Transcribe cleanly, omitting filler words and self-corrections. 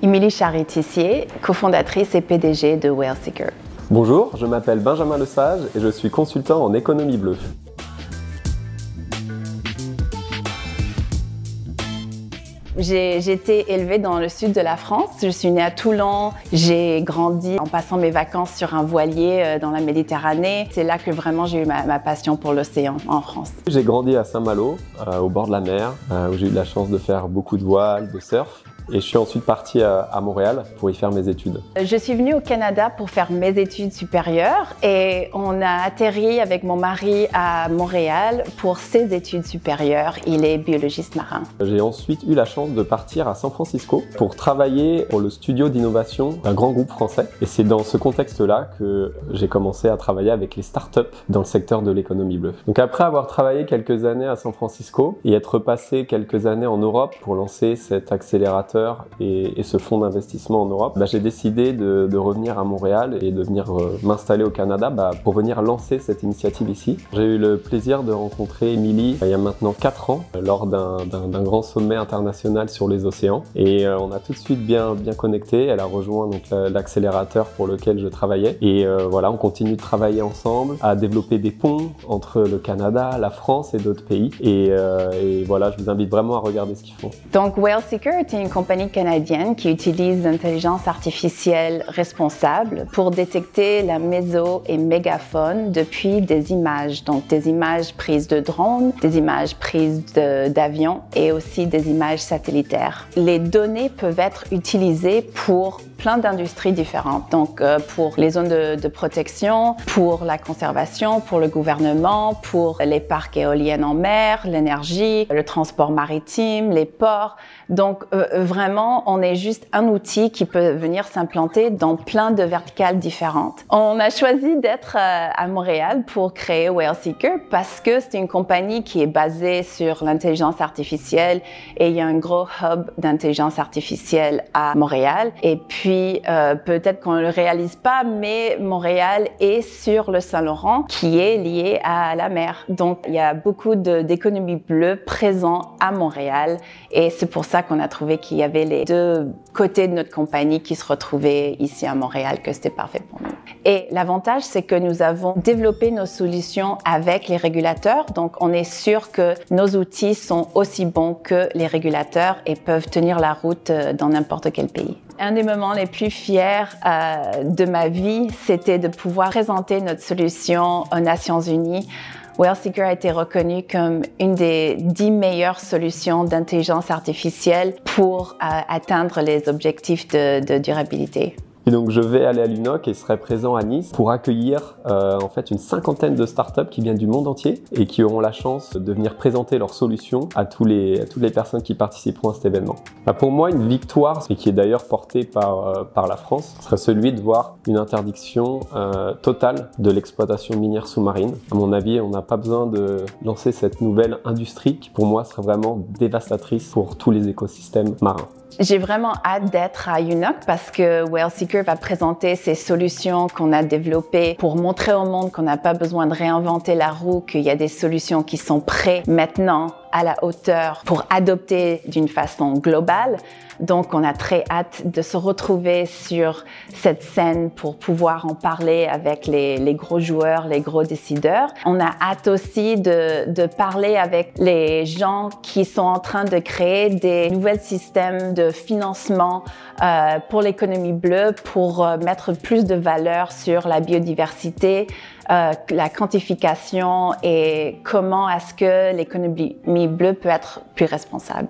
Émilie Charretissier, cofondatrice et PDG de Whaleseeker. Bonjour, je m'appelle Benjamin Lesage et je suis consultant en économie bleue. J'ai été élevée dans le sud de la France. Je suis née à Toulon. J'ai grandi en passant mes vacances sur un voilier dans la Méditerranée. C'est là que vraiment j'ai eu ma passion pour l'océan en France. J'ai grandi à Saint-Malo, au bord de la mer, où j'ai eu la chance de faire beaucoup de voile, de surf. Et je suis ensuite parti à Montréal pour y faire mes études. Je suis venue au Canada pour faire mes études supérieures et on a atterri avec mon mari à Montréal pour ses études supérieures. Il est biologiste marin. J'ai ensuite eu la chance de partir à San Francisco pour travailler pour le studio d'innovation d'un grand groupe français. Et c'est dans ce contexte-là que j'ai commencé à travailler avec les startups dans le secteur de l'économie bleue. Donc après avoir travaillé quelques années à San Francisco et être passé quelques années en Europe pour lancer cet accélérateur et ce fonds d'investissement en Europe, j'ai décidé de revenir à Montréal et de venir m'installer au Canada pour venir lancer cette initiative ici. J'ai eu le plaisir de rencontrer Émilie il y a maintenant 4 ans lors d'un grand sommet international sur les océans et on a tout de suite bien connecté. Elle a rejoint donc l'accélérateur pour lequel je travaillais et voilà, on continue de travailler ensemble à développer des ponts entre le Canada, la France et d'autres pays et voilà, je vous invite vraiment à regarder ce qu'ils font. Donc Whaleseeker est une compagnie canadienne qui utilise l'intelligence artificielle responsable pour détecter la méso- et mégafaune depuis des images. Donc des images prises de drones, des images prises d'avions et aussi des images satellitaires. Les données peuvent être utilisées pour plein d'industries différentes. Donc pour les zones de protection, pour la conservation, pour le gouvernement, pour les parcs éoliennes en mer, l'énergie, le transport maritime, les ports. Donc vraiment, on est juste un outil qui peut venir s'implanter dans plein de verticales différentes. On a choisi d'être à Montréal pour créer Whaleseeker parce que c'est une compagnie qui est basée sur l'intelligence artificielle et il y a un gros hub d'intelligence artificielle à Montréal. Et puis, peut-être qu'on ne le réalise pas, mais Montréal est sur le Saint-Laurent qui est lié à la mer. Donc, il y a beaucoup d'économie bleue présent à Montréal et c'est pour ça qu'on a trouvé qu'il y avait les deux côtés de notre compagnie qui se retrouvaient ici à Montréal, que c'était parfait pour nous. Et l'avantage, c'est que nous avons développé nos solutions avec les régulateurs. Donc, on est sûr que nos outils sont aussi bons que les régulateurs et peuvent tenir la route dans n'importe quel pays. Un des moments les plus fiers de ma vie, c'était de pouvoir présenter notre solution aux Nations Unies. Whaleseeker a été reconnu comme une des 10 meilleures solutions d'intelligence artificielle pour atteindre les objectifs de durabilité. Et donc je vais aller à l'UNOC et serai présent à Nice pour accueillir en fait une cinquantaine de startups qui viennent du monde entier et qui auront la chance de venir présenter leurs solutions à toutes les personnes qui participeront à cet événement. Pour moi, une victoire, et qui est d'ailleurs portée par la France, serait celui de voir une interdiction totale de l'exploitation minière sous-marine. À mon avis, on n'a pas besoin de lancer cette nouvelle industrie qui pour moi serait vraiment dévastatrice pour tous les écosystèmes marins. J'ai vraiment hâte d'être à UNOC parce que Whaleseeker va présenter ces solutions qu'on a développées pour montrer au monde qu'on n'a pas besoin de réinventer la roue, qu'il y a des solutions qui sont prêtes maintenant à la hauteur pour adopter d'une façon globale. Donc, on a très hâte de se retrouver sur cette scène pour pouvoir en parler avec les gros joueurs, les gros décideurs. On a hâte aussi de parler avec les gens qui sont en train de créer des nouveaux systèmes de financement pour l'économie bleue pour mettre plus de valeur sur la biodiversité, la quantification et comment est-ce que l'économie bleue peut être plus responsable.